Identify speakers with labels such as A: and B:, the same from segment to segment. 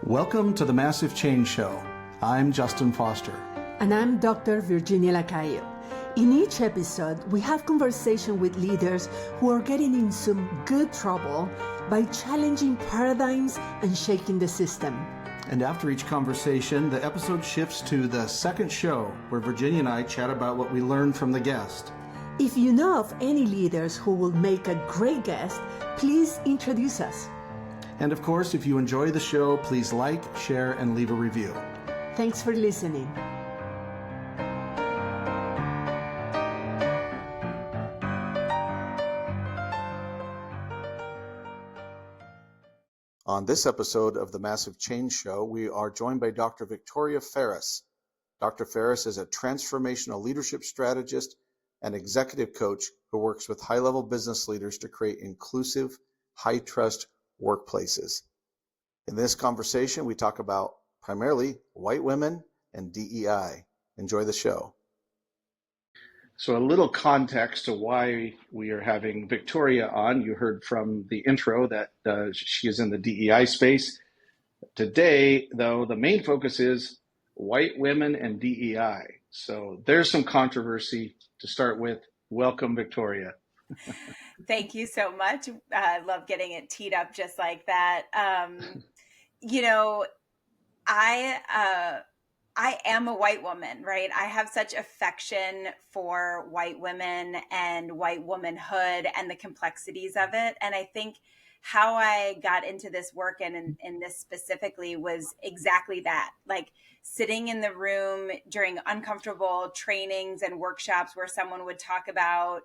A: Welcome to the Massive Change Show. I'm Justin Foster.
B: And I'm Dr. Virginia Lacayo. In each episode, we have conversation with leaders who are getting in some good trouble by challenging paradigms and shaking the system.
A: And after each conversation, the episode shifts to the second show, where Virginia and I chat about what we learned from the guest.
B: If you know of any leaders who will make a great guest, please introduce us.
A: And of course, if you enjoy the show, please like, share, and leave a review.
B: Thanks for listening.
A: On this episode of the Massive Change Show, we are joined by Dr. Victoria Farris. Dr. Farris is a transformational leadership strategist and executive coach who works with high-level business leaders to create inclusive, high-trust workplaces. In this conversation, we talk about primarily white women and DEI. Enjoy the show. So a little context to why we are having Victoria on. You heard from the intro that she is in the DEI space. Today, though, the main focus is white women and DEI. So there's some controversy to start with. Welcome, Victoria.
C: Thank you so much. I love getting it teed up just like that. I am a white woman, right? I have such affection for white women and white womanhood and the complexities of it. And I think how I got into this work and in this specifically was exactly that, like sitting in the room during uncomfortable trainings and workshops where someone would talk about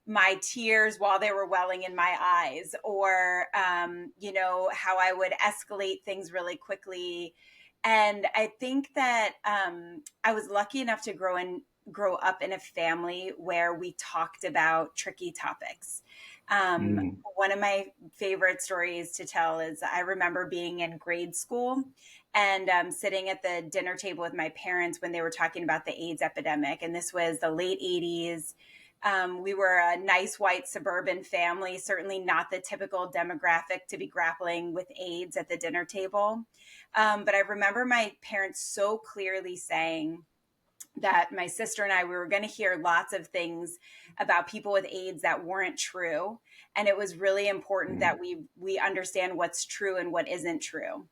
C: my tears while they were welling in my eyes, or, how I would escalate things really quickly. And I think that I was lucky enough to grow up in a family where we talked about tricky topics. One of my favorite stories to tell is I remember being in grade school and sitting at the dinner table with my parents when they were talking about the AIDS epidemic. And this was the late 80s. We were a nice white suburban family, certainly not the typical demographic to be grappling with AIDS at the dinner table. But I remember my parents so clearly saying that my sister and I, we were going to hear lots of things about people with AIDS that weren't true. And it was really important that we understand what's true and what isn't true.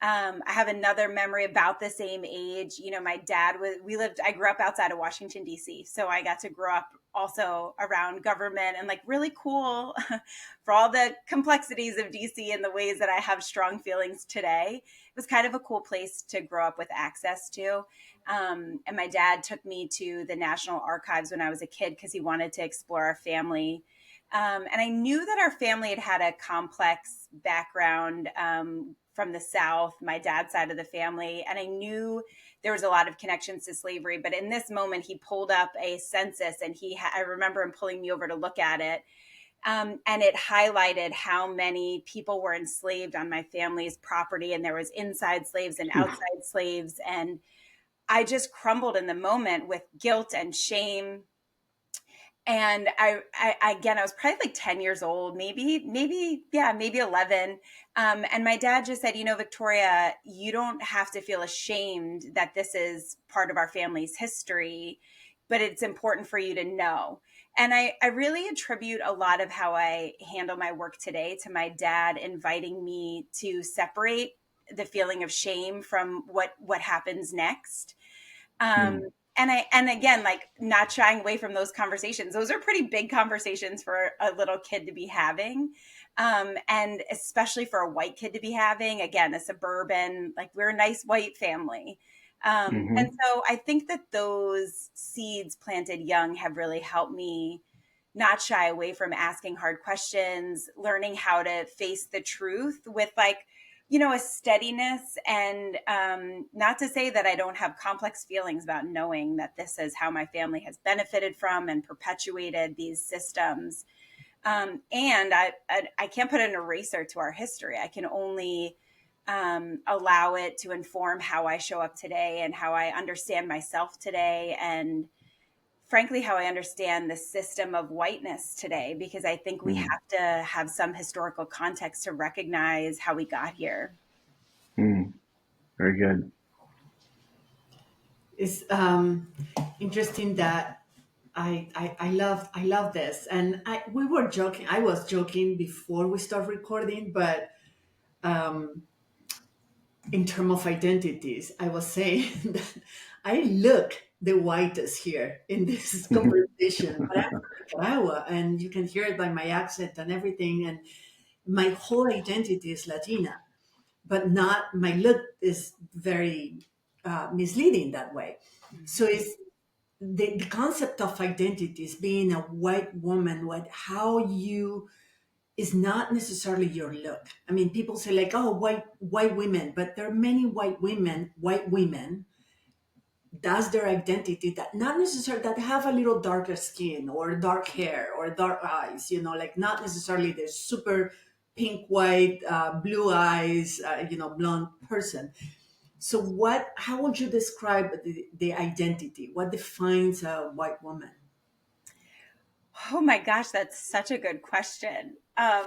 C: I have another memory about the same age. My dad I grew up outside of Washington, D.C. So I got to grow up also around government and really cool for all the complexities of D.C. and the ways that I have strong feelings today. It was kind of a cool place to grow up with access to. And my dad took me to the National Archives when I was a kid because he wanted to explore our family. And I knew that our family had a complex background from the South, my dad's side of the family. And I knew there was a lot of connections to slavery. But in this moment, he pulled up a census and I remember him pulling me over to look at it. And it highlighted how many people were enslaved on my family's property. And there was inside slaves and outside slaves. And I just crumbled in the moment with guilt and shame. And I was probably 10 years old, maybe 11. And my dad just said, Victoria, you don't have to feel ashamed that this is part of our family's history, but it's important for you to know. And I really attribute a lot of how I handle my work today to my dad inviting me to separate the feeling of shame from what happens next. And again, not shying away from those conversations. Those are pretty big conversations for a little kid to be having. And especially for a white kid to be having, again, a suburban, we're a nice white family. And so I think that those seeds planted young have really helped me not shy away from asking hard questions, learning how to face the truth with a steadiness, and not to say that I don't have complex feelings about knowing that this is how my family has benefited from and perpetuated these systems. And I can't put an eraser to our history. I can only allow it to inform how I show up today and how I understand myself today, and frankly, how I understand the system of whiteness today, because I think we have to have some historical context to recognize how we got here.
D: Very good.
B: It's interesting that I love this, and we were joking. I was joking before we start recording, but in terms of identities, I was saying that I look the whitest here in this conversation, but I'm from Nicaragua, and you can hear it by my accent and everything. And my whole identity is Latina, but not my look is very misleading that way. So it's the concept of identity is being a white woman, what how you is not necessarily your look. I mean, people say like, "Oh, white women," but there are many white women. That's their identity. That not necessarily that have a little darker skin or dark hair or dark eyes. You know, like not necessarily the super pink, white, blue eyes. Blonde person. So, what? How would you describe the identity? What defines a white woman?
C: Oh my gosh, that's such a good question.
B: As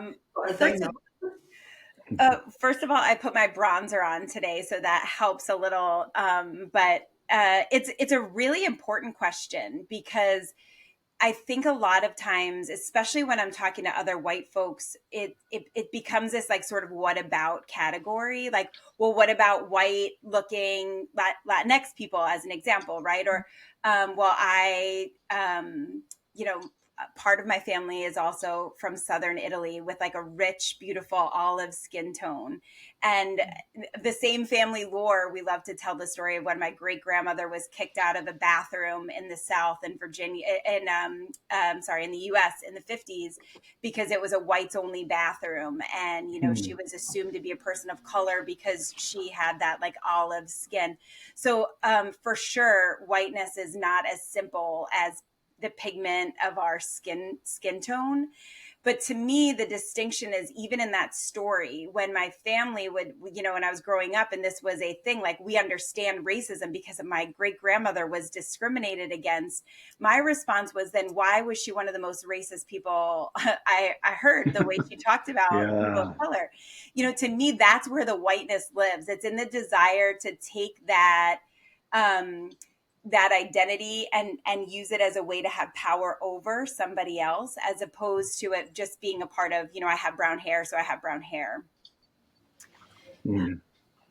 B: I
C: First
B: know.
C: First of all, I put my bronzer on today, so that helps a little. But it's a really important question because I think a lot of times, especially when I'm talking to other white folks, it becomes this like sort of what about category. Like, well, what about white looking Latinx people as an example, right? Or, well, you know, part of my family is also from southern Italy with like a rich, beautiful olive skin tone. And the same family lore, we love to tell the story of when my great grandmother was kicked out of a bathroom in the South in Virginia, in the US in the 50s, because it was a whites only bathroom. And, she was assumed to be a person of color because she had that like olive skin. So for sure, whiteness is not as simple as the pigment of our skin tone. But to me, the distinction is even in that story, when my family would, when I was growing up and this was a thing, like we understand racism because my great grandmother was discriminated against. My response was then, why was she one of the most racist people I heard the way she talked about people of color? To me, that's where the whiteness lives. It's in the desire to take that identity and use it as a way to have power over somebody else, as opposed to it just being a part of, I have brown hair, so I have brown hair.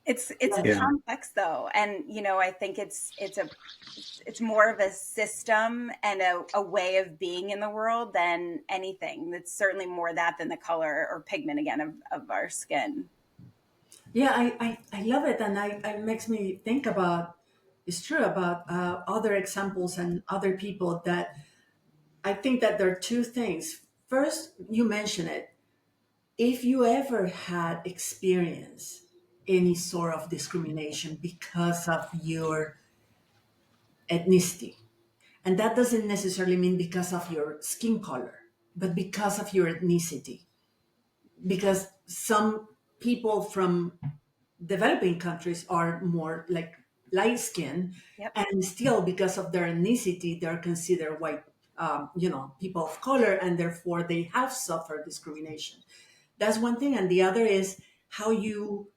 C: It's complex though. And, I think it's more of a system and a way of being in the world than anything. It's certainly more that than the color or pigment again of our skin.
B: Yeah, I love it, and it makes me think about. It's true about other examples and other people that I think that there are two things. First, you mentioned it. If you ever had experience any sort of discrimination because of your ethnicity, and that doesn't necessarily mean because of your skin color, but because of your ethnicity, because some people from developing countries are more like light skin,
C: Yep.
B: and still because of their ethnicity they're considered white, people of color, and therefore they have suffered discrimination. That's one thing. And the other is how you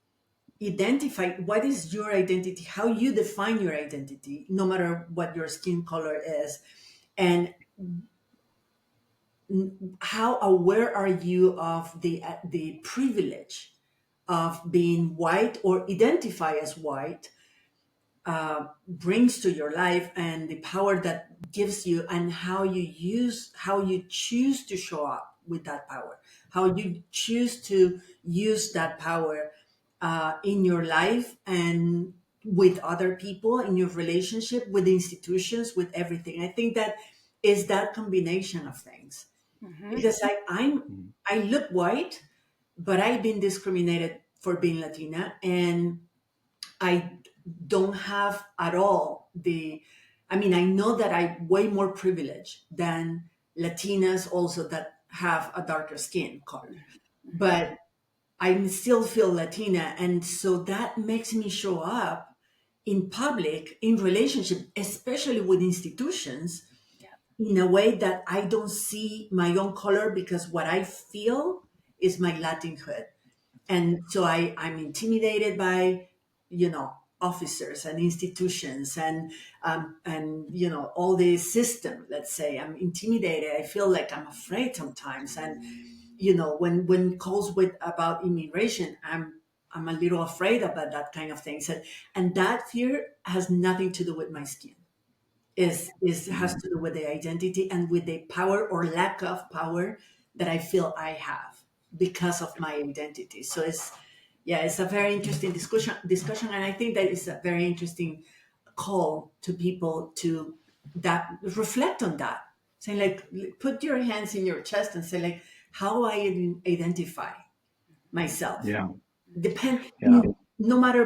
B: identify what is your identity, how you define your identity, no matter what your skin color is, and how aware are you of the privilege of being white or identify as white, brings to your life, and the power that gives you, and how you choose to show up with that power, how you choose to use that power in your life and with other people, in your relationship with institutions, with everything. I think that is that combination of things.
C: Mm-hmm.
B: Because I look white, but I've been discriminated for being Latina, and I don't have at all I know that I'm way more privileged than Latinas also that have a darker skin color, but I still feel Latina. And so that makes me show up in public, in relationship, especially with institutions, in a way that I don't see my own color, because what I feel is my Latinhood. And so I'm intimidated by officers and institutions and all the system. Let's say I'm intimidated. I feel like I'm afraid sometimes. And when calls with about immigration, I'm a little afraid about that kind of things. And that fear has nothing to do with my skin. Is has to do with the identity and with the power or lack of power that I feel I have because of my identity. So it's a very interesting discussion, and I think that it's a very interesting call to people to that reflect on that. Say like, put your hands in your chest and say like, how I identify myself.
D: Yeah.
B: Depend
D: Yeah.
B: no matter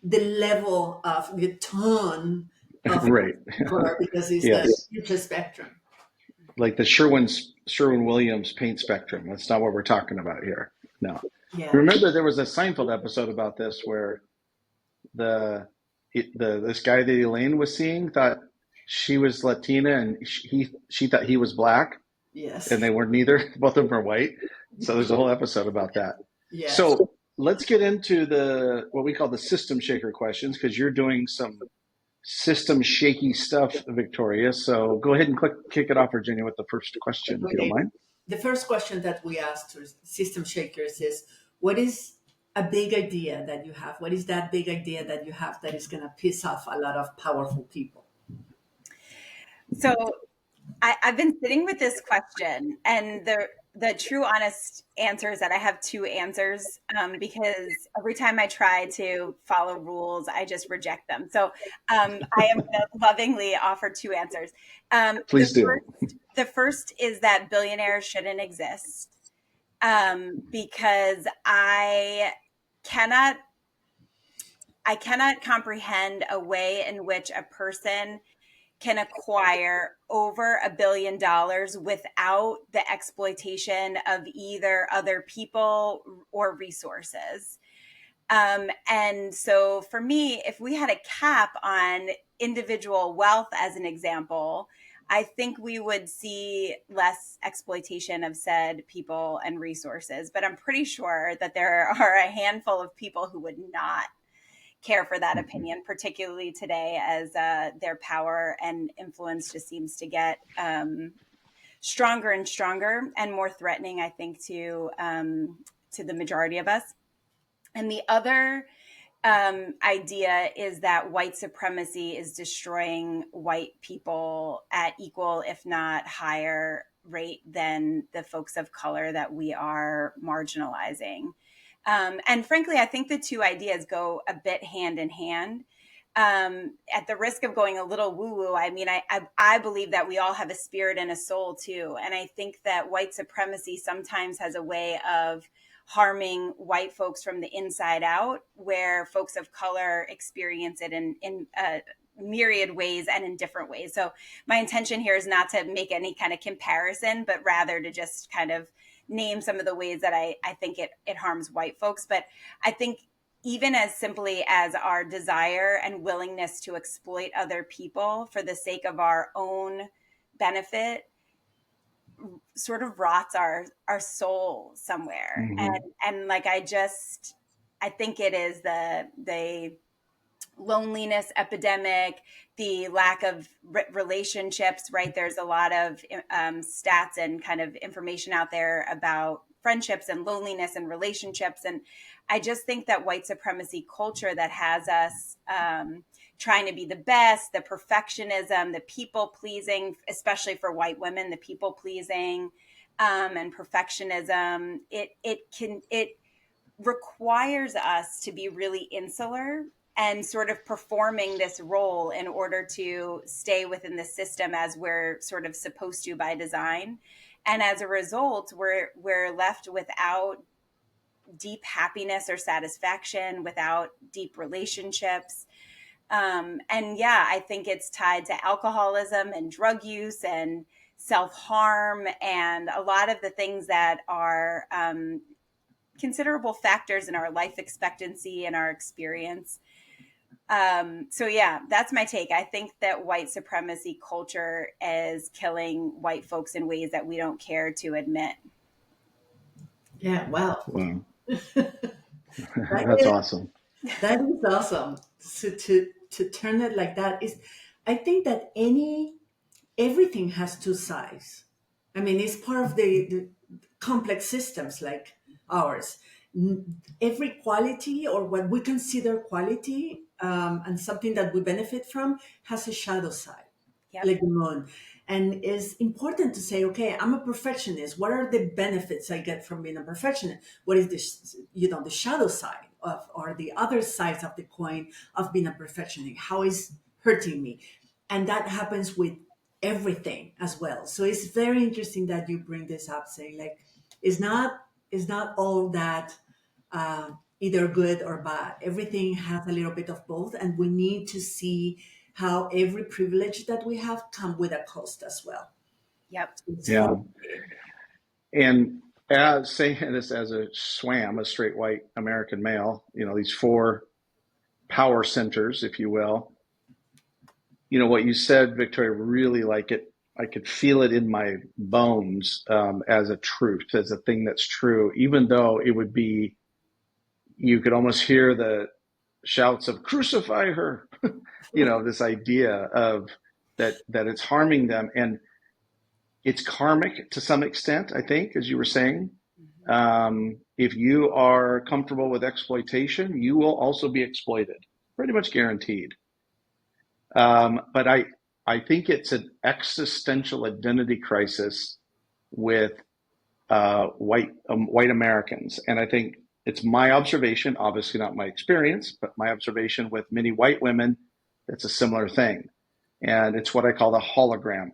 B: the level of the tone of
D: Right.
B: color, because it's
D: Yes.
B: a huge spectrum.
D: Like the Sherwin-Williams paint spectrum. That's not what we're talking about here. No.
B: Yeah.
D: Remember, there was a Seinfeld episode about this where this guy that Elaine was seeing thought she was Latina and she thought he was black,
B: Yes.
D: and they were neither. Both of them are white. So there's a whole episode about that.
B: Yes.
D: So let's get into what we call the system shaker questions, because you're doing some system shaky stuff, Victoria. So go ahead and kick it off, Virginia, with the first question, if you don't mind.
B: The first question that we asked to system shakers is, what is a big idea that you have? What is that big idea that you have that is going to piss off a lot of powerful people?
C: So I've been sitting with this question, and the true honest answer is that I have two answers, because every time I try to follow rules, I just reject them. So I am going to lovingly offer two answers.
D: Please do.
C: The first is that billionaires shouldn't exist, because I cannot comprehend a way in which a person can acquire over $1 billion without the exploitation of either other people or resources. And so for me, if we had a cap on individual wealth, as an example, I think we would see less exploitation of said people and resources. But I'm pretty sure that there are a handful of people who would not care for that opinion, particularly today, as their power and influence just seems to get stronger and stronger and more threatening, I think, to the majority of us. And the other idea is that white supremacy is destroying white people at equal, if not higher rate than the folks of color that we are marginalizing. And frankly, I think the two ideas go a bit hand in hand. At the risk of going a little woo-woo, I mean, I believe that we all have a spirit and a soul too. And I think that white supremacy sometimes has a way of harming white folks from the inside out, where folks of color experience it in myriad ways and in different ways. So my intention here is not to make any kind of comparison, but rather to just kind of name some of the ways that I think it harms white folks. But I think even as simply as our desire and willingness to exploit other people for the sake of our own benefit sort of rots our soul somewhere. Mm-hmm. And like, I think it is the loneliness epidemic, the lack of relationships, right? There's a lot of stats and kind of information out there about friendships and loneliness and relationships. And I just think that white supremacy culture that has us trying to be the best, the perfectionism, the people pleasing, especially for white women, the people pleasing and perfectionism, it requires us to be really insular and sort of performing this role in order to stay within the system as we're sort of supposed to by design. And as a result, we're left without deep happiness or satisfaction, without deep relationships. And yeah, I think it's tied to alcoholism and drug use and self-harm and a lot of the things that are considerable factors in our life expectancy and our experience. So yeah, that's my take. I think that white supremacy culture is killing white folks in ways that we don't care to admit.
B: Yeah, wow.
D: That's awesome.
B: That is awesome. So to turn it like that is, I think that everything has two sides. I mean, it's part of the complex systems like ours. Every quality or what we consider quality, and something that we benefit from, has a shadow side,
C: Yep.
B: like the moon. And it's important to say, okay, I'm a perfectionist. What are the benefits I get from being a perfectionist? What is the shadow side of, or the other sides of the coin of being a perfectionist? How is hurting me? And that happens with everything as well. So it's very interesting that you bring this up, saying like it's not all that either good or bad. Everything has a little bit of both, and we need to see how every privilege that we have come with a cost as well.
C: Yep.
B: It's
D: Yeah.
B: okay.
D: And as saying this as a swam, a straight white American male, these four power centers, if you will, what you said, Victoria, really like it. I could feel it in my bones, as a truth, as a thing that's true, even though it would be, you could almost hear the shouts of crucify her, this idea of that it's harming them. And it's karmic to some extent, I think, as you were saying. If you are comfortable with exploitation, you will also be exploited, pretty much guaranteed. But I think it's an existential identity crisis with white Americans, and I think it's my observation, obviously not my experience, but my observation with many white women. It's a similar thing, and it's what I call the hologram.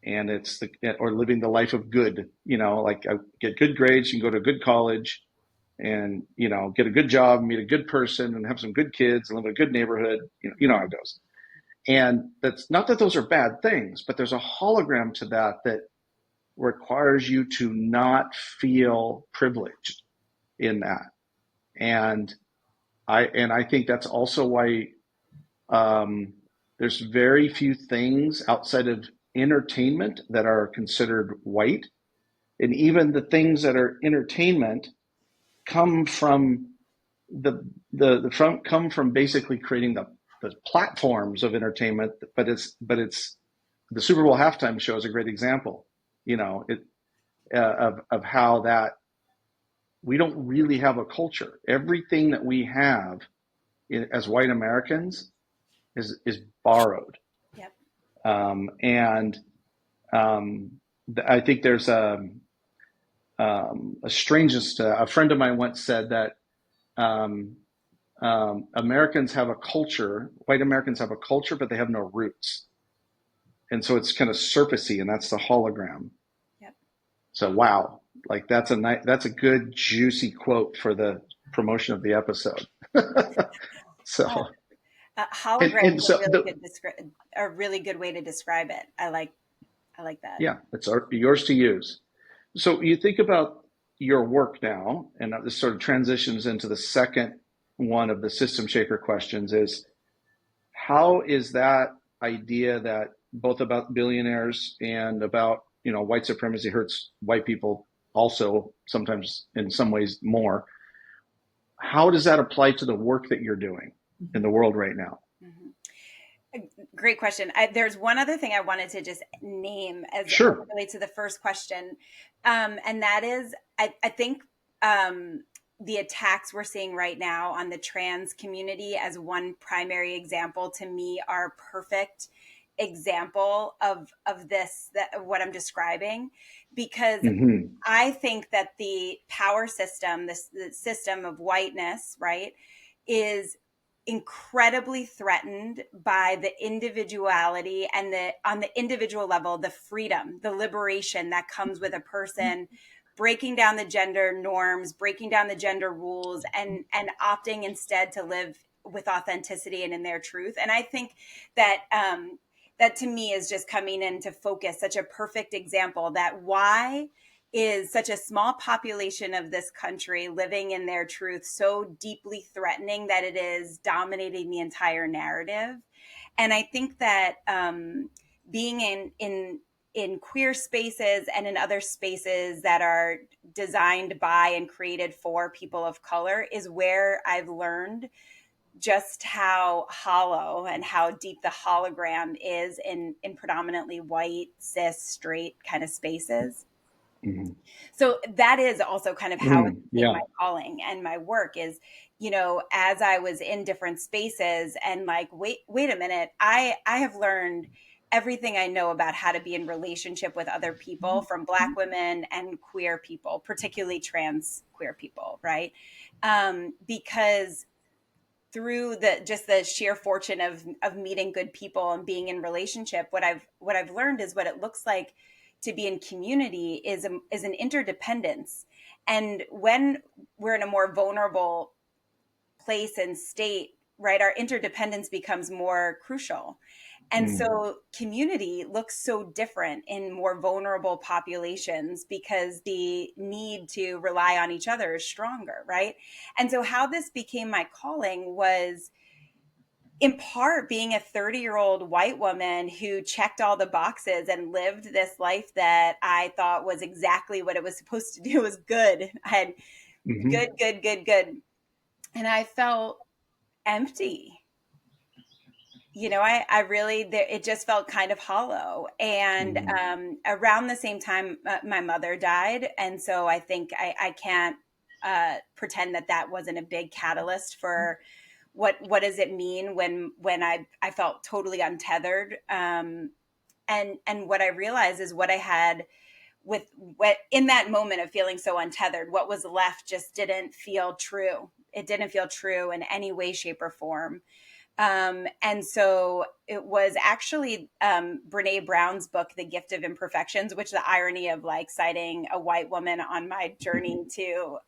D: And it's or living the life of good, like get good grades, you can go to a good college and, get a good job, meet a good person and have some good kids and live in a good neighborhood. You know how it goes. And that's not that those are bad things, but there's a hologram to that requires you to not feel privileged in that. And I think that's also why, there's very few things outside of entertainment that are considered white. And even the things that are entertainment come from come from basically creating the platforms of entertainment. But it's the Super Bowl halftime show is a great example, of how that we don't really have a culture. Everything that we have as white Americans is borrowed.
C: Yep.
D: And I think there's a strangeness to, a friend of mine once said that Americans have a culture, white Americans have a culture, but they have no roots. And so it's kind of surfacey, and that's the hologram.
C: Yep.
D: So, wow, like that's a good juicy quote for the promotion of the episode. So,
C: hologram is
D: so
C: a really good way to describe it. I like that.
D: Yeah, it's yours to use. So you think about your work now, and this sort of transitions into the second one of the system shaker questions is, how is that idea that both about billionaires and about, white supremacy hurts white people also, sometimes in some ways more. How does that apply to the work that you're doing in the world right now?
C: Great question. There's one other thing I wanted to just name as
D: Sure.
C: it relates to the first question. And that is, I think the attacks we're seeing right now on the trans community as one primary example, to me, are a perfect example of this, what I'm describing, because I think that the power system, the system of whiteness, right, is incredibly threatened by the individuality and on the individual level, the freedom, the liberation that comes with a person breaking down the gender norms, breaking down the gender rules, and opting instead to live with authenticity and in their truth. And I think that that to me is just coming into focus, such a perfect example that why is such a small population of this country living in their truth so deeply threatening that it is dominating the entire narrative. And I think that being in queer spaces and in other spaces that are designed by and created for people of color is where I've learned just how hollow and how deep the hologram is in predominantly white, cis, straight kind of spaces.
D: Mm-hmm.
C: So that is also kind of how it became
D: Yeah.
C: my calling and my work is, as I was in different spaces and like, wait a minute, I have learned everything I know about how to be in relationship with other people, from Black women and queer people, particularly trans queer people, right? Because through the sheer fortune of meeting good people and being in relationship, what I've learned is what it looks like to be in community is an interdependence. And when we're in a more vulnerable place and state, right, our interdependence becomes more crucial. And so community looks so different in more vulnerable populations because the need to rely on each other is stronger, right? And so how this became my calling was in part being a 30-year-old white woman who checked all the boxes and lived this life that I thought was exactly what it was supposed to do, was good. I had good. And I felt empty. I really, it just felt kind of hollow. And around the same time, my mother died. And so I think I can't pretend that wasn't a big catalyst for what does it mean when I felt totally untethered. And what I realized is what I had in that moment of feeling so untethered, what was left just didn't feel true. It didn't feel true in any way, shape, or form. And so it was actually Brene Brown's book, The Gift of Imperfections, which the irony of like citing a white woman on my journey to,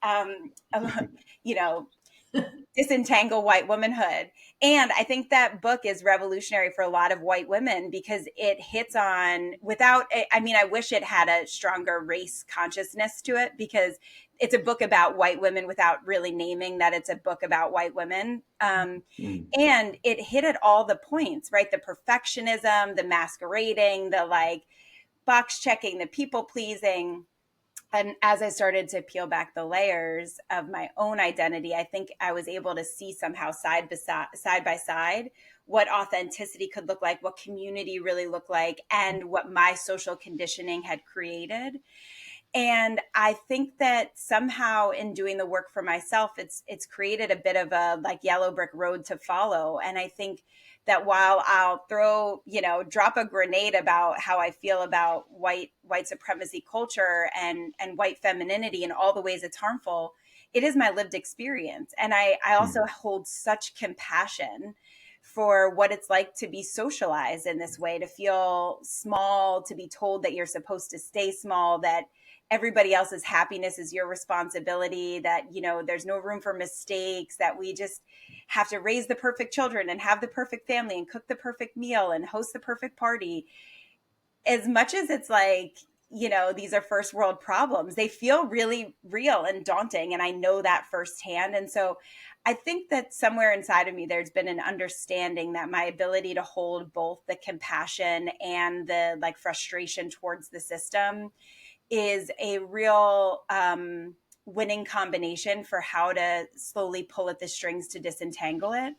C: disentangle white womanhood. And I think that book is revolutionary for a lot of white women because it hits on I wish it had a stronger race consciousness to it, because it's a book about white women without really naming that it's a book about white women. And it hit at all the points, right? The perfectionism, the masquerading, the like box checking, the people pleasing. And as I started to peel back the layers of my own identity, I think I was able to see somehow side by side what authenticity could look like, what community really looked like, and what my social conditioning had created. And I think that somehow in doing the work for myself, it's created a bit of a like yellow brick road to follow. And I think that while I'll drop a grenade about how I feel about white supremacy culture and white femininity and all the ways it's harmful, it is my lived experience. And I also hold such compassion for what it's like to be socialized in this way, to feel small, to be told that you're supposed to stay small, that everybody else's happiness is your responsibility, that, there's no room for mistakes, that we just have to raise the perfect children and have the perfect family and cook the perfect meal and host the perfect party. As much as it's like, these are first world problems, they feel really real and daunting. And I know that firsthand. And so I think that somewhere inside of me, there's been an understanding that my ability to hold both the compassion and the like frustration towards the system is a real winning combination for how to slowly pull at the strings to disentangle it.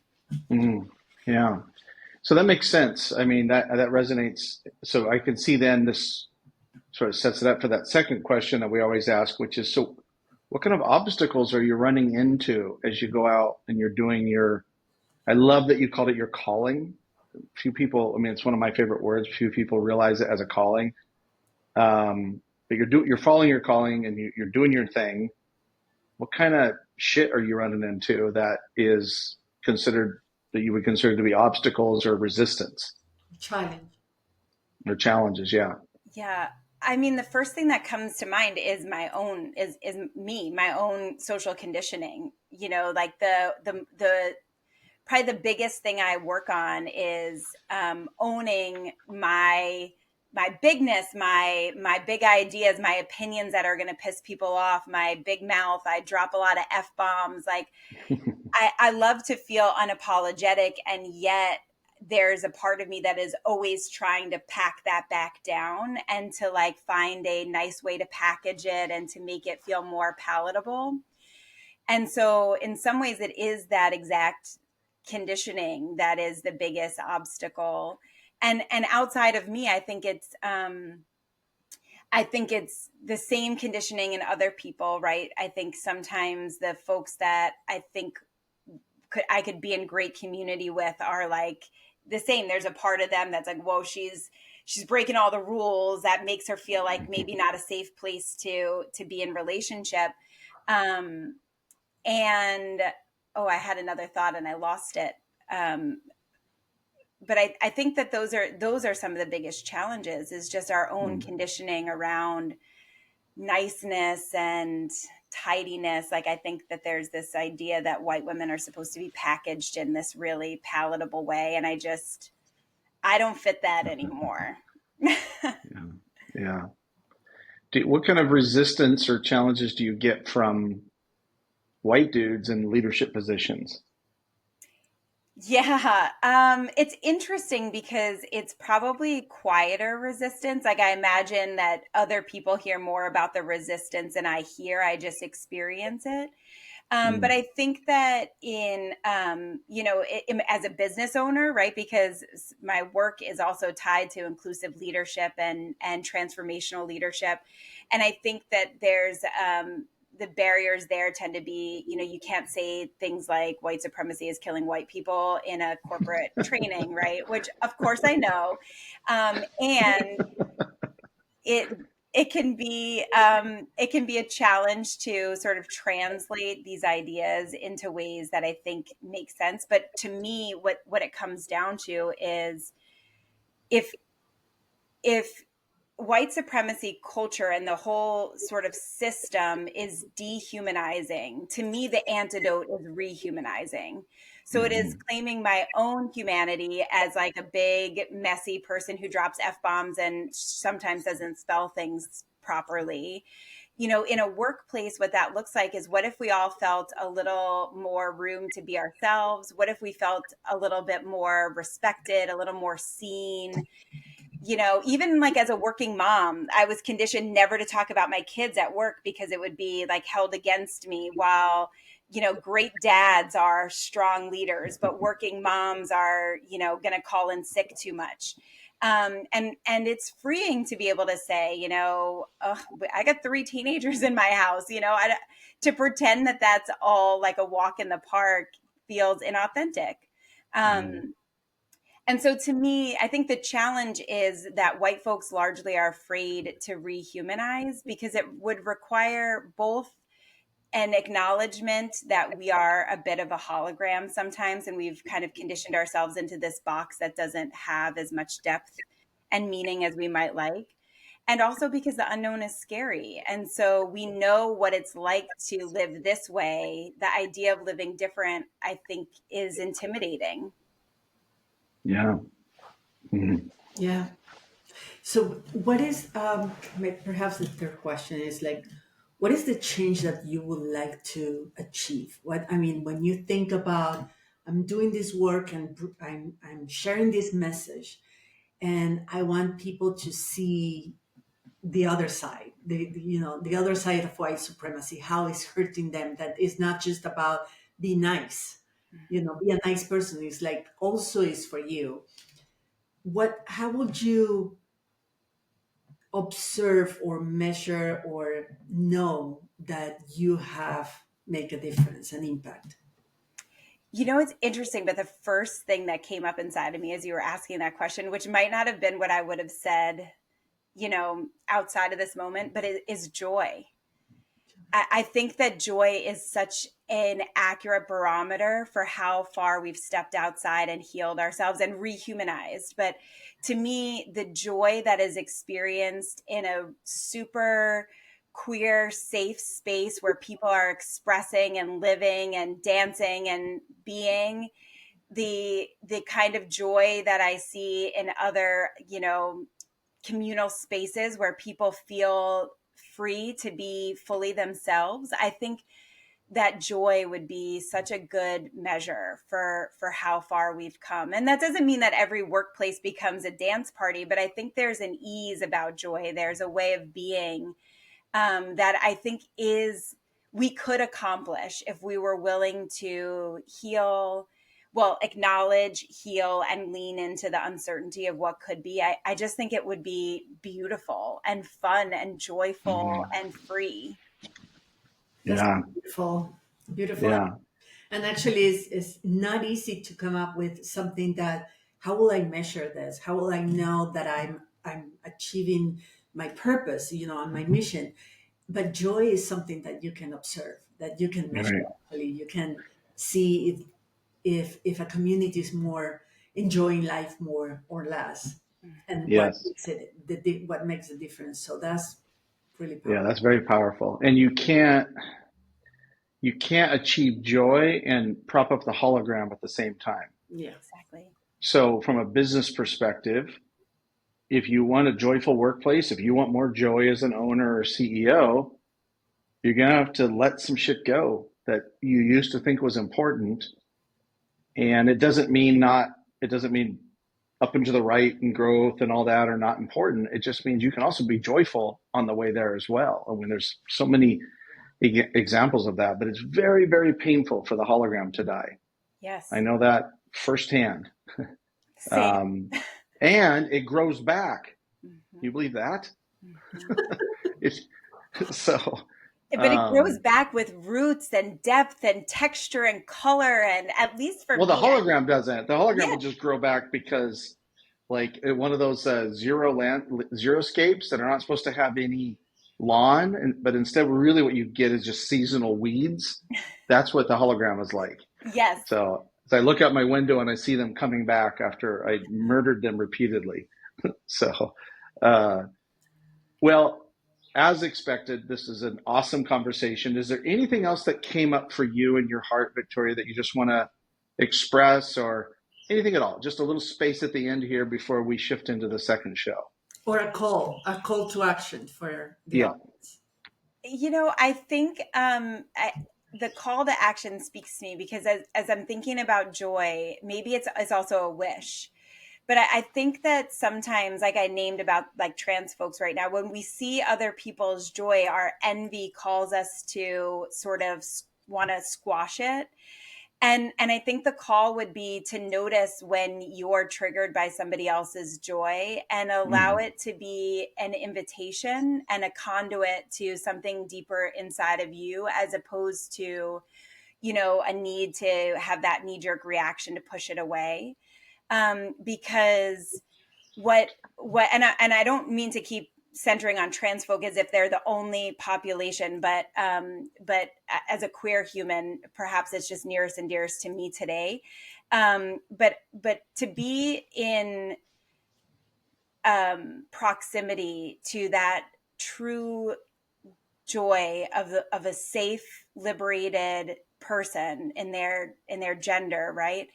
D: Yeah. So that makes sense. I mean, that resonates. So I can see then this sort of sets it up for that second question that we always ask, which is, so what kind of obstacles are you running into as you go out and you're doing I love that you called it your calling. Few people, I mean, it's one of my favorite words. Few people realize it as a calling. But you're following your calling and you're doing your thing. What kind of shit are you running into that you would consider to be obstacles or resistance? Or challenges, yeah.
C: Yeah. I mean, the first thing that comes to mind is my own social conditioning. Like the probably the biggest thing I work on is owning my bigness, my big ideas, my opinions that are going to piss people off, my big mouth. I drop a lot of F-bombs. Like I love to feel unapologetic and yet there's a part of me that is always trying to pack that back down and to like find a nice way to package it and to make it feel more palatable. And so in some ways it is that exact conditioning that is the biggest obstacle. And outside of me, I think it's the same conditioning in other people, right? I think sometimes the folks that I think I could be in great community with are like the same. There's a part of them that's like, whoa, she's breaking all the rules. That makes her feel like maybe not a safe place to be in relationship. And I had another thought and I lost it. But I think that those are some of the biggest challenges, is just our own conditioning around niceness and tidiness. Like, I think that there's this idea that white women are supposed to be packaged in this really palatable way. And I don't fit that anymore.
D: Yeah. What kind of resistance or challenges do you get from white dudes in leadership positions?
C: Yeah, it's interesting because it's probably quieter resistance. Like, I imagine that other people hear more about the resistance than I hear. I just experience it. But I think that as a business owner, right, because my work is also tied to inclusive leadership and transformational leadership. And I think that there's the barriers there tend to be, you can't say things like white supremacy is killing white people in a corporate training, right? Which of course I know. And it can be a challenge to sort of translate these ideas into ways that I think make sense. But to me, what it comes down to is if white supremacy culture and the whole sort of system is dehumanizing, to me, the antidote is rehumanizing. So it is claiming my own humanity as like a big, messy person who drops F-bombs and sometimes doesn't spell things properly. In a workplace, what that looks like is, what if we all felt a little more room to be ourselves? What if we felt a little bit more respected, a little more seen? Even like as a working mom, I was conditioned never to talk about my kids at work because it would be like held against me, while, great dads are strong leaders, but working moms are, going to call in sick too much. And it's freeing to be able to say, I got 3 teenagers in my house, to pretend that that's all like a walk in the park feels inauthentic. And so to me, I think the challenge is that white folks largely are afraid to rehumanize, because it would require both an acknowledgement that we are a bit of a hologram sometimes, and we've kind of conditioned ourselves into this box that doesn't have as much depth and meaning as we might like. And also because the unknown is scary. And so we know what it's like to live this way. The idea of living different, I think, is intimidating.
D: Yeah.
B: Yeah. So, what is perhaps the third question is like, what is the change that you would like to achieve? When you think about, I'm doing this work and I'm sharing this message, and I want people to see the other side, the other side of white supremacy, how it's hurting them. That it's not just about be nice, be a nice person. It's like also is for you. How would you observe or measure or know that you have make a difference and impact?
C: It's interesting, but the first thing that came up inside of me as you were asking that question, which might not have been what I would have said, outside of this moment, but it is joy. I think that joy is such an accurate barometer for how far we've stepped outside and healed ourselves and rehumanized. But to me, the joy that is experienced in a super queer, safe space where people are expressing and living and dancing and being, the kind of joy that I see in other, communal spaces where people feel free to be fully themselves. I think that joy would be such a good measure for how far we've come. And that doesn't mean that every workplace becomes a dance party, but I think there's an ease about joy. There's a way of being that I think we could accomplish if we were willing to acknowledge, heal, and lean into the uncertainty of what could be. I just think it would be beautiful and fun and joyful and free.
B: That's
D: Yeah.
B: beautiful. Beautiful.
D: Yeah.
B: And actually, it's not easy to come up with something that, how will I measure this? How will I know that I'm achieving my purpose, on my mission? But joy is something that you can observe, that you can measure.
D: Right.
B: Actually, you can see if a community is more enjoying life more or less, and
D: Yes.
B: what makes the difference. So that's really powerful.
D: Yeah, that's very powerful. And you can't achieve joy and prop up the hologram at the same time.
B: Yeah,
C: exactly.
D: So from a business perspective, if you want a joyful workplace, if you want more joy as an owner or CEO, you're going to have to let some shit go that you used to think was important. And it doesn't mean up and to the right and growth and all that are not important. It just means you can also be joyful on the way there as well. I mean, there's so many examples of that, but it's very, very painful for the hologram to die.
C: Yes.
D: I know that firsthand.
C: Same.
D: And it grows back. You believe that?
C: But it grows back with roots and depth and texture and color, and at least for
D: me. Well, the hologram
C: doesn't.
D: The hologram will just grow back because, like, one of those xeriscapes that are not supposed to have any lawn, but instead, really, what you get is just seasonal weeds. That's what the hologram is like.
C: Yes.
D: So as I look out my window and I see them coming back after I murdered them repeatedly. Well. As expected, this is an awesome conversation. Is there anything else that came up for you in your heart, Victoria, that you just want to express, or anything at all? Just a little space at the end here before we shift into the second show.
B: Or a call to action for the audience.
C: I think the call to action speaks to me because as I'm thinking about joy, maybe it's also a wish. But I think that sometimes, like I named about like trans folks right now, when we see other people's joy, our envy calls us to sort of want to squash it. And I think the call would be to notice when you're triggered by somebody else's joy and allow it to be an invitation and a conduit to something deeper inside of you, as opposed to, a need to have that knee-jerk reaction to push it away. Because and I don't mean to keep centering on trans folk as if they're the only population, but as a queer human, perhaps it's just nearest and dearest to me today. But to be in proximity to that true joy of a safe, liberated person in their gender, right?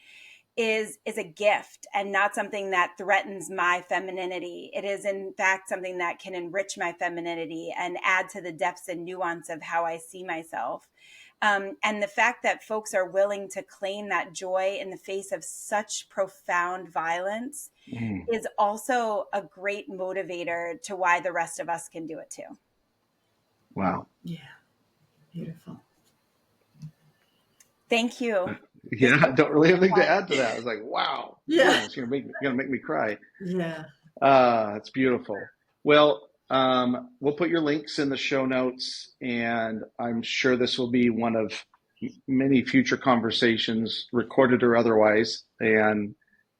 C: Is a gift and not something that threatens my femininity. It is in fact something that can enrich my femininity and add to the depths and nuance of how I see myself. And the fact that folks are willing to claim that joy in the face of such profound violence is also a great motivator to why the rest of us can do it too.
D: Wow.
B: Yeah. Beautiful.
C: Thank you.
D: Yeah, I don't really have anything to add to that. I was like, wow.
B: Yeah.
D: It's gonna make me cry.
B: Yeah.
D: It's beautiful. Well, we'll put your links in the show notes, and I'm sure this will be one of many future conversations, recorded or otherwise. And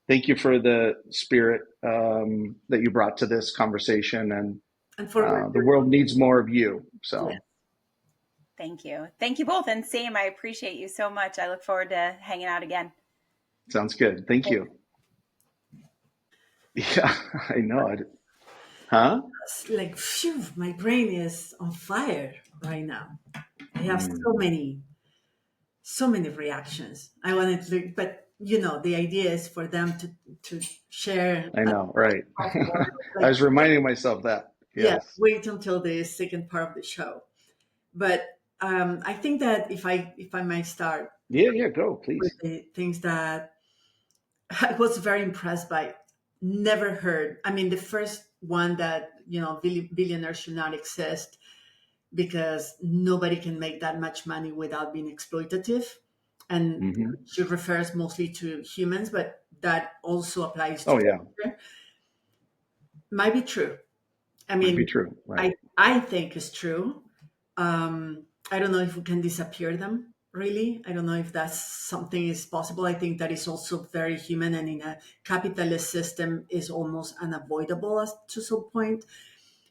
D: thank you for the spirit that you brought to this conversation. And for the world needs more of you. So.
B: Yeah.
C: Thank you. Thank you both. And same, I appreciate you so much. I look forward to hanging out again.
D: Sounds good. Thank you. Yeah, I know. Huh?
B: It's like, phew, my brain is on fire right now. I have so many reactions. I wanted to, but the idea is for them to share.
D: I know, right? I was reminding myself that. Yes.
B: Yeah, wait until the second part of the show. But I think that if I might start
D: Yeah, go,
B: with
D: please.
B: the things that I was very impressed by. Never heard. I mean, the first one that, billionaires should not exist because nobody can make that much money without being exploitative. And
D: Hmm.
B: she refers mostly to humans, but that also applies to
D: Oh, yeah,
B: nature. Might be true. I
D: might be
B: mean,
D: true. Right.
B: I think it's true. I don't know if we can disappear them, really. I don't know if that's something is possible. I think that is also very human, and in a capitalist system is almost unavoidable as to some point.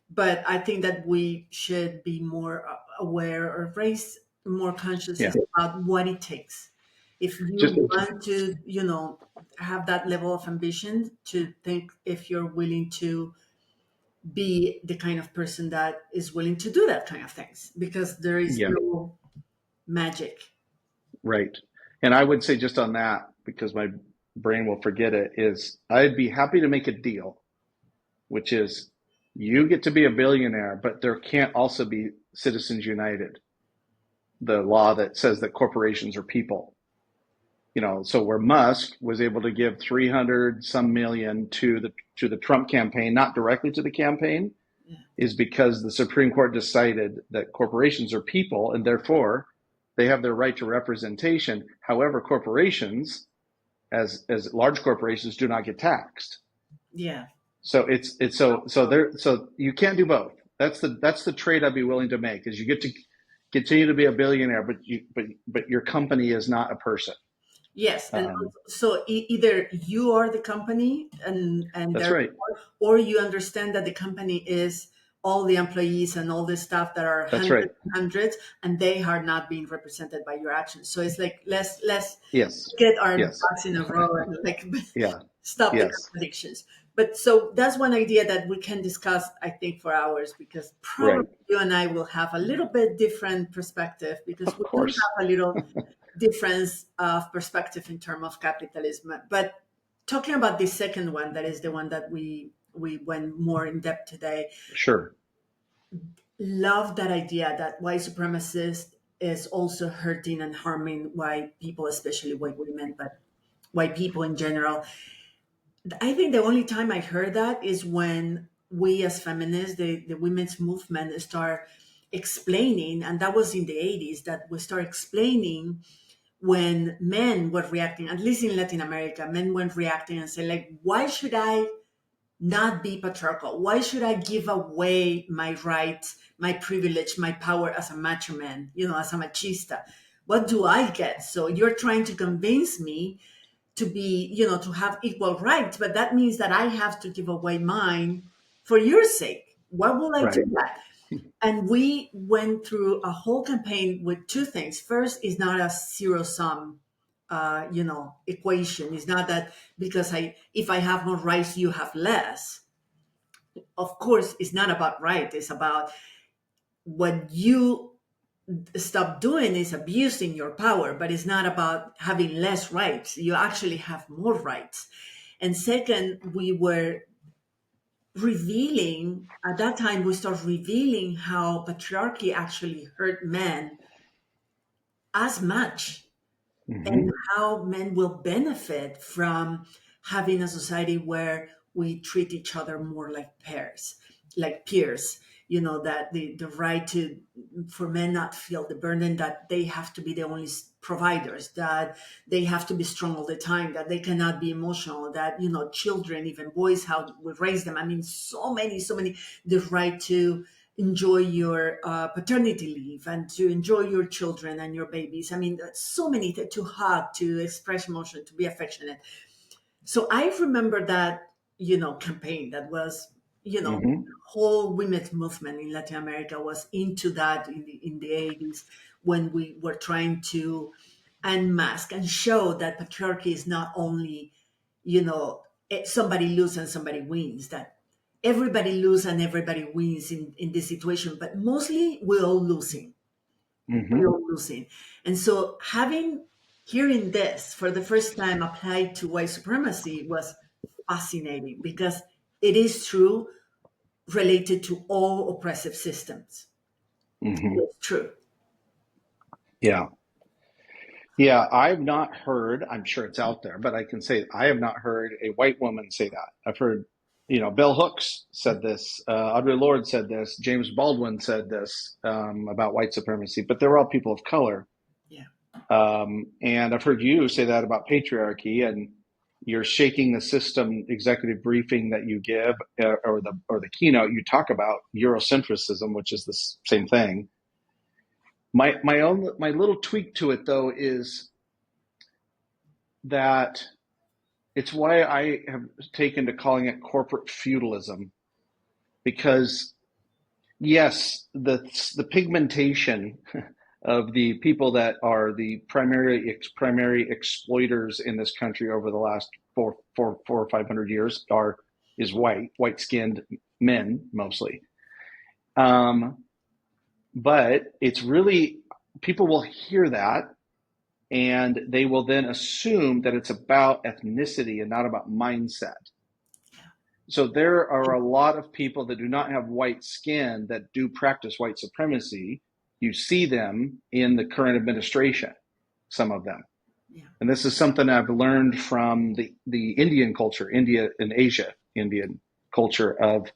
B: But I think that we should be more aware or raise more
D: Yeah.
B: consciousness about what it takes. If you
D: Just
B: want to, have that level of ambition, to think if you're willing to be the kind of person that is willing to do that kind of things, because there is
D: yeah,
B: no magic.
D: right. And I would say just on that, because my brain will forget it, is I'd be happy to make a deal, which is you get to be a billionaire, but there can't also be Citizens United, the law that says that corporations are people. So where Musk was able to give 300 some million to the Trump campaign, not directly to the campaign,
B: Yeah.
D: is because the Supreme Court decided that corporations are people and therefore they have their right to representation. However, corporations, as large corporations, do not get taxed.
B: Yeah.
D: So so you can't do both. That's the trade I'd be willing to make, is you get to continue to be a billionaire, but your company is not a person.
B: Yes, and
D: Um,
B: so either you are the company, and
D: that's right.
B: therefore, or you understand that the company is all the employees and all the staff that are
D: That's
B: hundreds
D: right.
B: and hundreds, and they are not being represented by your actions. So it's like let's
D: Yes.
B: get our
D: Yes.
B: ducks in a row and like
D: Yeah.
B: stop the
D: Yes.
B: contradictions. But so that's one idea that we can discuss, I think, for hours, because probably
D: Right.
B: you and I will have a little bit different perspective, because
D: Of
B: we do
D: course.
B: have a little difference of perspective in terms of capitalism. But talking about the second one, that is the one that we went more in depth today,
D: Sure.
B: love that idea that white supremacist is also hurting and harming white people, especially white women, but white people in general. I think the only time I heard that is when we as feminists, the women's movement, start explaining, and that was in the 80s, that we start explaining when men were reacting, at least in Latin America, men were reacting and say, like, why should I not be patriarchal? Why should I give away my rights, my privilege, my power as a macho man, as a machista? What do I get? So you're trying to convince me to be, to have equal rights, but that means that I have to give away mine for your sake. Why would I do
D: Right.
B: that? And we went through a whole campaign with two things. First, is not a zero sum, equation. It's not that because if I have more rights, you have less. Of course, it's not about right. It's about what you stop doing is abusing your power, but it's not about having less rights. You actually have more rights. And second, we were revealing, at that time, we started revealing how patriarchy actually hurt men as much, and
D: Hmm.
B: how men will benefit from having a society where we treat each other more like peers, that the right to, for men not feel the burden that they have to be the only providers, that they have to be strong all the time, that they cannot be emotional, that children, even boys, how we raise them. I mean, so many, the right to enjoy your paternity leave and to enjoy your children and your babies. I mean, so many, to hug, to express emotion, to be affectionate. So I remember that, campaign that was,
D: Hmm.
B: whole women's movement in Latin America was into that in the 80s, when we were trying to unmask and show that patriarchy is not only, somebody loses and somebody wins, that everybody loses and everybody wins in this situation, but mostly we're all losing. We're
D: Hmm.
B: all losing. And so hearing this for the first time applied to white supremacy was fascinating, because it is true, related to all oppressive systems.
D: Hmm.
B: It's true.
D: Yeah. Yeah, I've not heard, I'm sure it's out there, but I can say I have not heard a white woman say that. I've heard, Bell Hooks said this, Audre Lorde said this, James Baldwin said this about white supremacy, but they're all people of color.
B: Yeah.
D: And I've heard you say that about patriarchy, and you're shaking the system executive briefing that you give, or the keynote. You talk about Eurocentrism, which is the same thing. My little tweak to it, though, is that it's why I have taken to calling it corporate feudalism, because yes, the pigmentation of the people that are the primary exploiters in this country over the last four or 500 years is white skinned men mostly. But it's really, people will hear that and they will then assume that it's about ethnicity and not about mindset. So there are a lot of people that do not have white skin that do practice white supremacy. You see them in the current administration, some of them. Yeah. And this is something I've learned from the Indian culture, India and Asia, Indian culture, of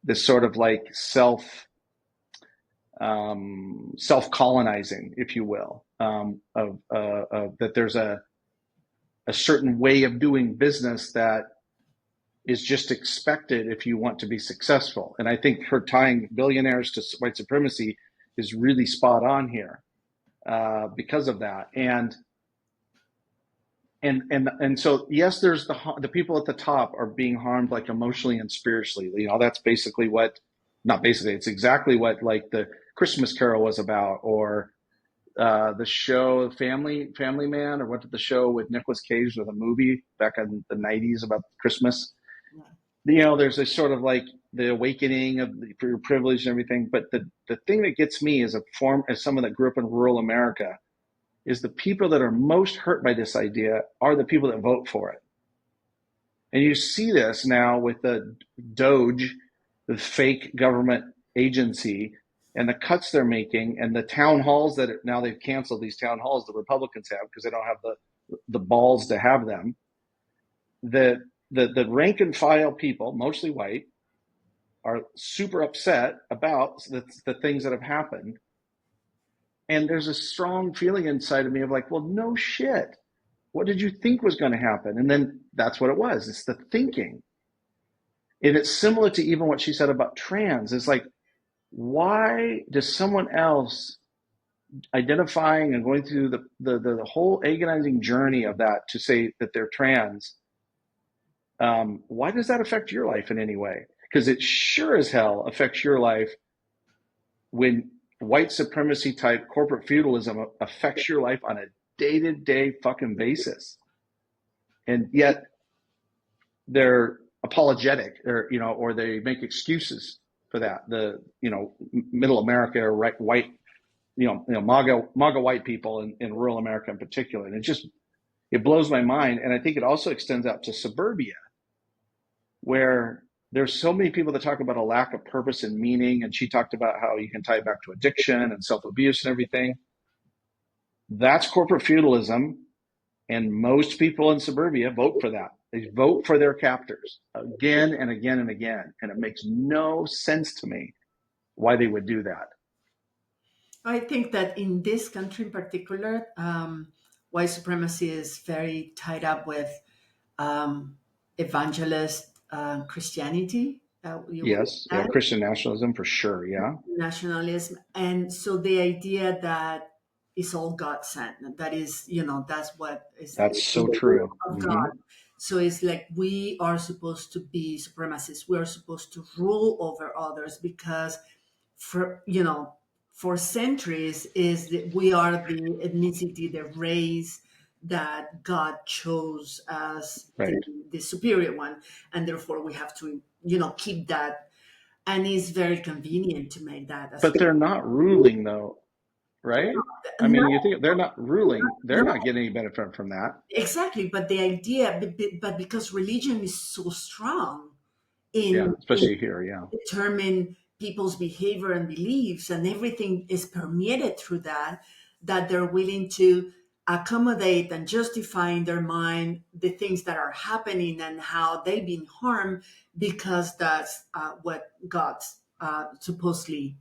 D: this sort of like self-colonizing, if you will, that there's a certain way of doing business that is just expected if you want to be successful. And I think her tying billionaires to white supremacy is really spot on here because of that. And so, yes, there's the people at the top are being harmed, like emotionally and spiritually. That's basically it's exactly what like the Christmas Carol was about, or the show Family Man, or what did the show with Nicolas Cage, or the movie back in the 90s about Christmas. There's a sort of like the awakening of your privilege and everything. But the thing that gets me as someone that grew up in rural America is the people that are most hurt by this idea are the people that vote for it. And you see this now with the Doge, the fake government agency, and the cuts they're making, and the town halls now they've canceled these town halls the Republicans have because they don't have the balls to have them. The rank and file people, mostly white, are super upset about the things that have happened. And there's a strong feeling inside of me of like, well, no shit. What did you think was going to happen? And then that's what it was. It's the thinking. And it's similar to even what she said about trans. It's like, why does someone else identifying and going through the whole agonizing journey of that to say that they're trans, why does that affect your life in any way? Because it sure as hell affects your life when white supremacy type corporate feudalism affects your life on a day-to-day fucking basis. And yet they're apologetic, or they make excuses for that. The middle America, or white, MAGA white people in rural America in particular. And it blows my mind. And I think it also extends out to suburbia, where there's so many people that talk about a lack of purpose and meaning. And she talked about how you can tie it back to addiction and self-abuse and everything. That's corporate feudalism. And most people in suburbia vote for that. They vote for their captors again and again and again. And it makes no sense to me why they would do that.
B: I think that in this country in particular, white supremacy is very tied up with evangelist Christianity.
D: Yes, Christian nationalism for sure, yeah.
B: Nationalism. And so the idea that it's all God sent, that is, that's
D: so true.
B: Of God. So it's like we are supposed to be supremacists. We are supposed to rule over others because for centuries we are the ethnicity, the race that God chose as the superior one, and therefore we have to keep that, and it's very convenient to make that.
D: But they're not ruling though, right? I mean, you think they're not ruling, they're not getting any benefit from that.
B: Exactly, but the idea, but because religion is so strong
D: especially here,
B: determine people's behavior and beliefs, and everything is permeated through that that they're willing to accommodate and justify in their mind the things that are happening and how they've been harmed because that's what God's supposedly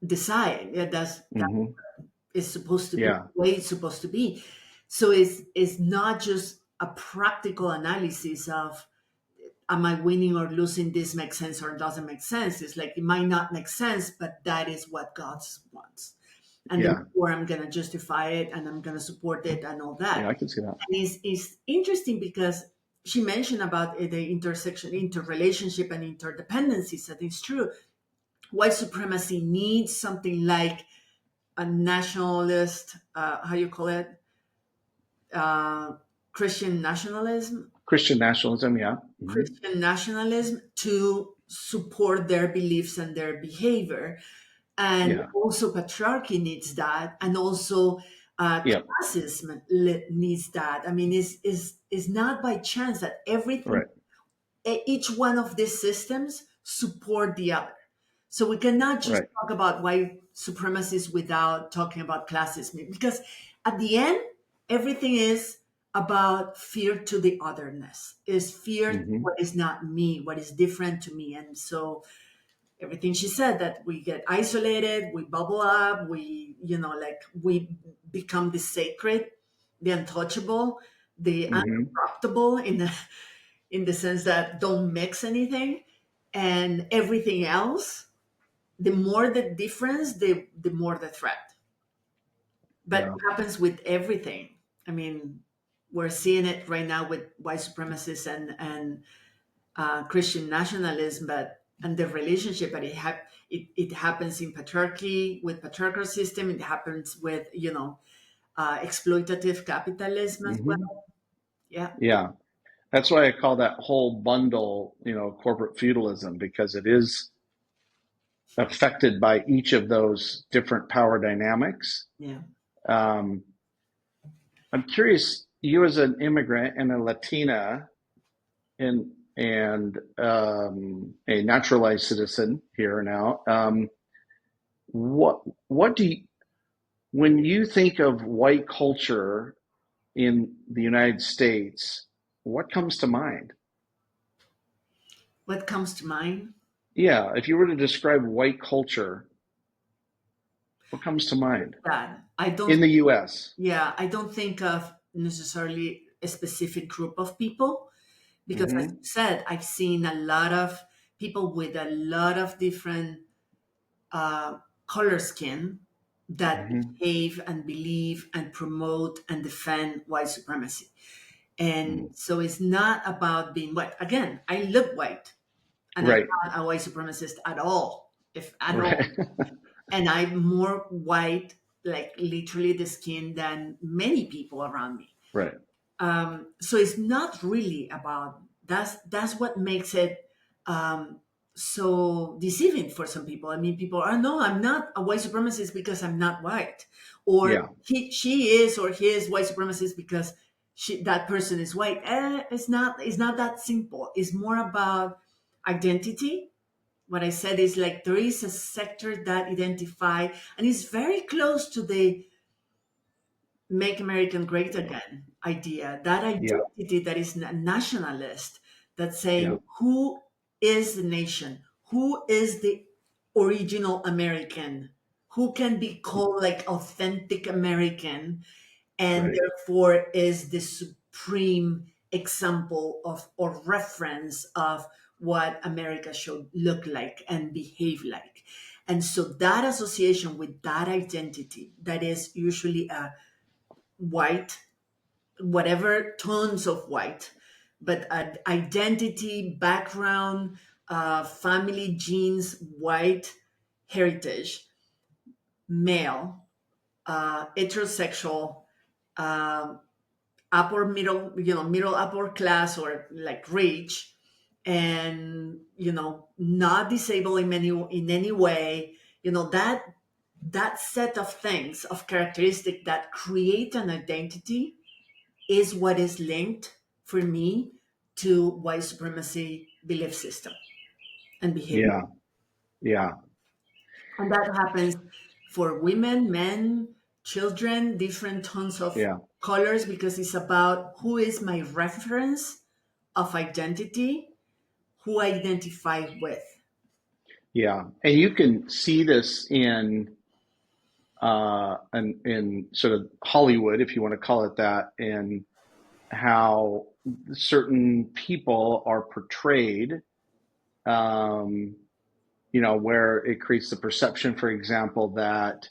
B: decide. Yeah, that is supposed to be
D: Yeah.
B: the way it's supposed to be. So it's not just a practical analysis of am I winning or losing? This makes sense or doesn't make sense. It's like it might not make sense, but that is what God wants. And
D: Yeah.
B: therefore I'm gonna justify it and I'm gonna support it and all that.
D: Yeah, I can see that.
B: And it's interesting because she mentioned about the interrelationship and interdependencies. That is true. White supremacy needs something like a nationalist, how you call it, Christian nationalism.
D: Christian nationalism, yeah.
B: Christian nationalism to support their beliefs and their behavior. And also patriarchy needs that. And also classism needs that. I mean, it's not by chance that everything, each one of these systems support the other. So we cannot just talk about white supremacists without talking about classism, because at the end, everything is about fear to the otherness, is fear to what is not me, what is different to me. And so everything she said, that we get isolated, we bubble up, we become the sacred, the untouchable, the uncorruptible in the sense that don't mix anything, and everything else, the more the difference, the more the threat. But it happens with everything. I mean, we're seeing it right now with white supremacists and Christian nationalism, and the relationship. But it happens in patriarchy, with patriarchal system. It happens with exploitative capitalism as well.
D: Yeah. That's why I call that whole bundle, corporate feudalism, because it is affected by each of those different power dynamics.
B: Yeah.
D: I'm curious, you as an immigrant and a Latina and a naturalized citizen here now, what do you, when you think of white culture in the United States, what comes to mind?
B: What comes to mind?
D: Yeah, if you were to describe white culture, what comes to mind?
B: That I don't
D: in the U.S.
B: Yeah, I don't think of necessarily a specific group of people, because as you said, I've seen a lot of people with a lot of different color skin that behave and believe and promote and defend white supremacy. And so it's not about being white. Again, I look white, and I'm not a white supremacist at all, if at all. And I'm more white, like literally the skin, than many people around me.
D: Right.
B: So it's not really about that's what makes it so deceiving for some people. I mean, people are, no, I'm not a white supremacist because I'm not white, or she is or he is white supremacist because that person is white. It's not that simple. It's more about identity. What I said is like there is a sector that identify, and it's very close to the Make America Great Again idea, that identity that is nationalist, that saying who is the nation, who is the original American, who can be called like authentic American, and therefore is the supreme example of or reference of what America should look like and behave like. And so that association with that identity, that is usually a white, whatever tones of white, but identity, background, family genes, white heritage, male, heterosexual, upper middle, middle upper class, or like rich, and not disabled in any way, that set of things, of characteristics that create an identity, is what is linked for me to white supremacy belief system and behavior.
D: Yeah.
B: And that happens for women, men, children different tones of
D: Yeah.
B: colors because it's about who is my reference of identity, who I identify with.
D: Yeah. And you can see this in sort of Hollywood, if you want to call it that, in how certain people are portrayed, where it creates the perception, for example, that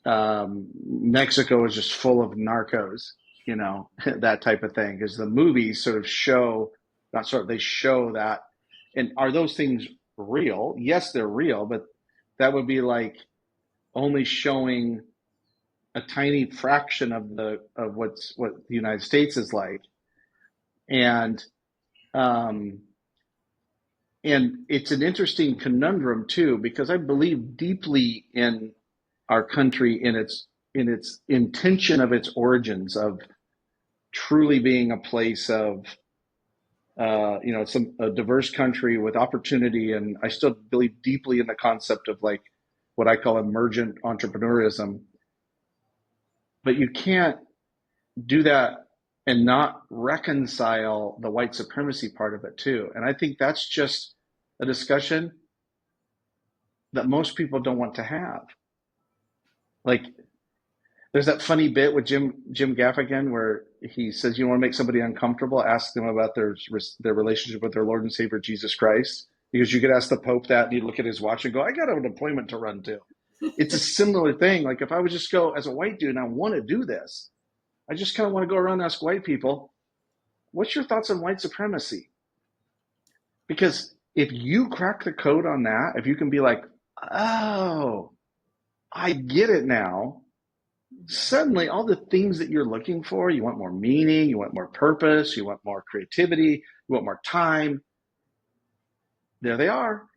D: Mexico is just full of narcos, that type of thing. Because the movies sort of show, not sort of, they show that. And are those things real? Yes, they're real, but that would be like only showing a tiny fraction of what the United States is like. And and it's an interesting conundrum too, because I believe deeply in our country, in its intention of its origins of truly being a place of it's a diverse country with opportunity, and I still believe deeply in the concept of like what I call emergent entrepreneurism. But you can't do that and not reconcile the white supremacy part of it too. And I think that's just a discussion that most people don't want to have. Like, there's that funny bit with Jim Gaffigan where he says, "You want to make somebody uncomfortable? Ask them about their relationship with their Lord and Savior Jesus Christ." Because you could ask the Pope that, and he'd look at his watch and go, "I got an appointment to run to." It's a similar thing. Like, if I would just go as a white dude and I want to do this, I just kind of want to go around and ask white people, "What's your thoughts on white supremacy?" Because if you crack the code on that, if you can be like, "Oh, I get it now," suddenly all the things that you're looking for, you want more meaning, you want more purpose, you want more creativity, you want more time, there they are.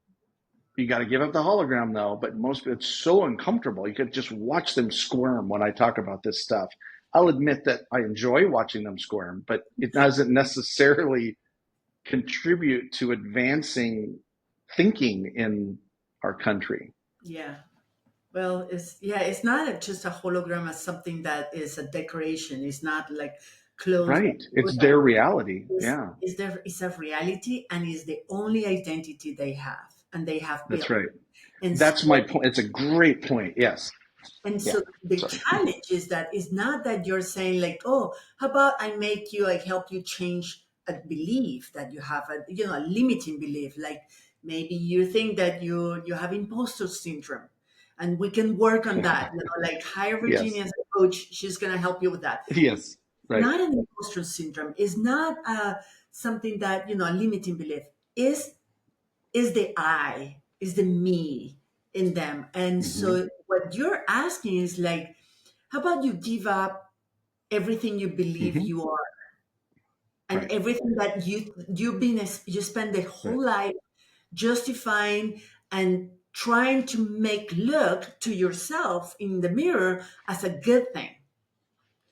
D: You got to give up the hologram though, but it's so uncomfortable. You could just watch them squirm when I talk about this stuff. I'll admit that I enjoy watching them squirm, but it doesn't necessarily contribute to advancing thinking in our country.
B: Yeah. Well, it's not just a hologram as something that is a decoration. It's not like clothes.
D: Right. It's their reality. Yeah.
B: It's a reality, and it's the only identity they have, and they have built.
D: That's right.
B: And
D: That's
B: so,
D: my point. It's a great point. Yes.
B: and
D: Yeah.
B: so the
D: Sorry.
B: challenge is that it's not that you're saying like, oh, how about I help you change a belief that you have, a limiting belief. Like maybe you think that you have imposter syndrome, and we can work on that. Like hire Virginia
D: Yes.
B: as a coach. She's going to help you with that.
D: Yes. Right.
B: Not an imposter syndrome. It's not something that, a limiting belief is the I, is the me in them. And so what you're asking is like, how about you give up everything you believe you are, and
D: Right.
B: everything that you spend the whole life justifying and trying to make look to yourself in the mirror as a good thing,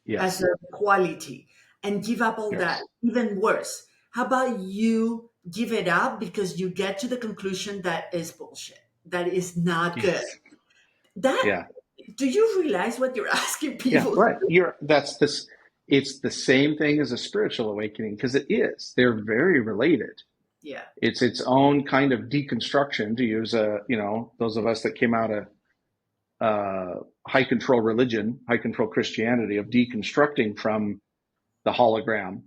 D: Yes.
B: as a quality, and give up all that. Even worse, how about you give it up because you get to the conclusion that is bullshit, that is not good.
D: Yes.
B: That, do you realize what you're asking people?
D: Right. It's the same thing as a spiritual awakening, because it is. They're very related.
B: Yeah.
D: It's its own kind of deconstruction, to use those of us that came out of high control religion, high control Christianity, of deconstructing from the hologram.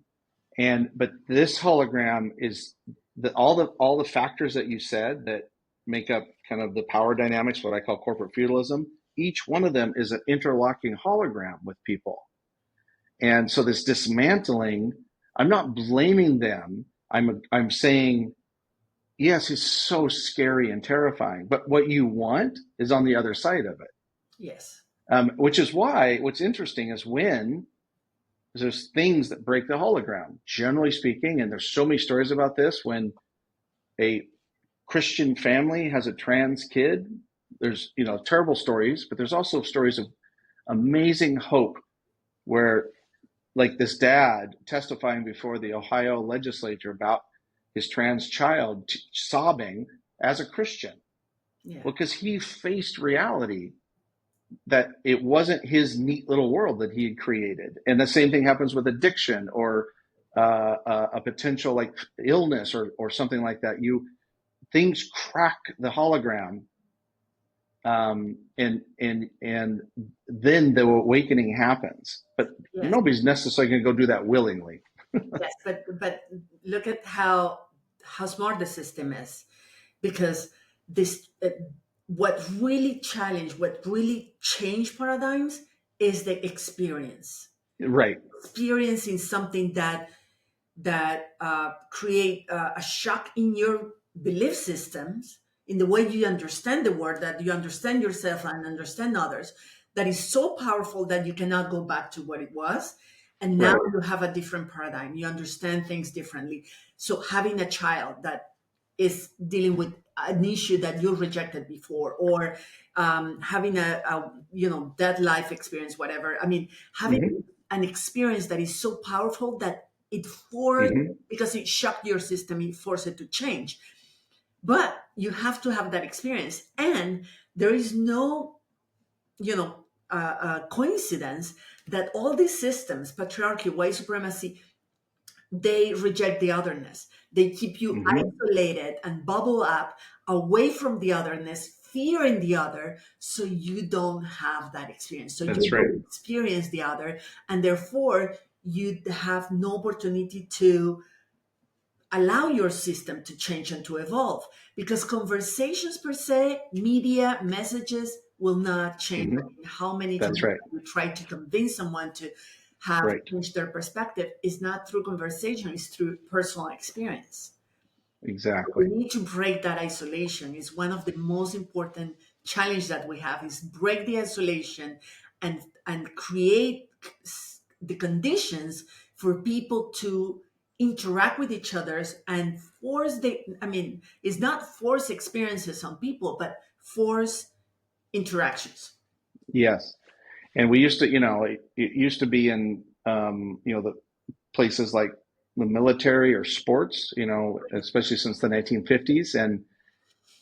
D: But this hologram is all the factors that you said that make up kind of the power dynamics, what I call corporate feudalism. Each one of them is an interlocking hologram with people. And so this dismantling, I'm not blaming them. I'm saying, yes, it's so scary and terrifying, but what you want is on the other side of it.
B: Yes.
D: Which is why what's interesting is when there's things that break the hologram, generally speaking, and there's so many stories about this, when a Christian family has a trans kid, there's, terrible stories, but there's also stories of amazing hope where, like this dad testifying before the Ohio legislature about his trans child sobbing as a Christian.
B: Yeah.
D: Because he faced reality that it wasn't his neat little world that he had created. And the same thing happens with addiction or a potential like illness or something like that. Things crack the hologram, and then the awakening happens. But
B: Yes.
D: nobody's necessarily going to go do that willingly.
B: Yes, but look at how smart the system is, because this what really changed paradigms is the experience.
D: Right.
B: Experiencing something that create a shock in your belief systems, in the way you understand the world, that you understand yourself and understand others, that is so powerful that you cannot go back to what it was. And now
D: Right.
B: you have a different paradigm. You understand things differently. So having a child that is dealing with an issue that you rejected before, or having a that life experience, whatever. I mean, having an experience that is so powerful that it forced, because it shocked your system, it forced it to change. But you have to have that experience, and there is no coincidence that all these systems, patriarchy, white supremacy, they reject the otherness. They keep you isolated and bubble up away from the otherness, fearing the other, so you don't have that experience. So
D: That's
B: you
D: right.
B: don't experience the other, and therefore you have no opportunity to allow your system to change and to evolve, because conversations per se, media, messages will not change. How many
D: That's
B: times
D: right.
B: you try to convince someone to have
D: Right.
B: changed their perspective is not through conversation, it's through personal experience.
D: Exactly.
B: We need to break that isolation. It's one of the most important challenges that we have, is break the isolation and create the conditions for people to interact with each other, and it's not force experiences on people, but force interactions.
D: Yes. And we used to, it used to be in, the places like the military or sports, especially since the 1950s. And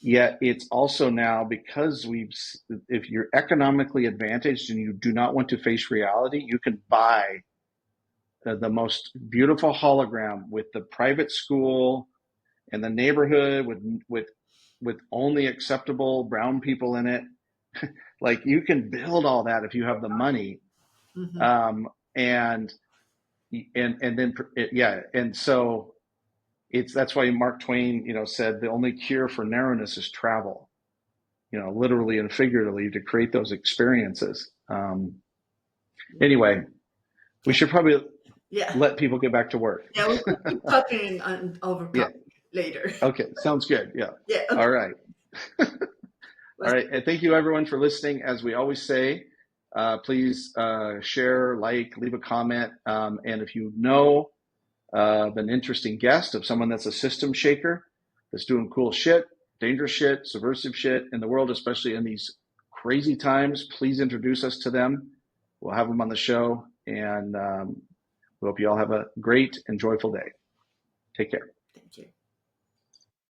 D: yet it's also now, because if you're economically advantaged and you do not want to face reality, you can buy the most beautiful hologram with the private school and the neighborhood with only acceptable brown people in it. Like, you can build all that if you have the money. And then and so that's why Mark Twain said the only cure for narrowness is travel, literally and figuratively, to create those experiences. Anyway, we should probably let people get back to work.
B: Yeah, we can keep talking and overcome later.
D: Okay, sounds good. Yeah.
B: Yeah. Okay.
D: All right. All right, and thank you everyone for listening. As we always say, please share, leave a comment, and if you know of an interesting guest, of someone that's a system shaker, that's doing cool shit, dangerous shit, subversive shit in the world, especially in these crazy times, please introduce us to them. We'll have them on the show, and we hope you all have a great and joyful day. Take care.
B: Thank you.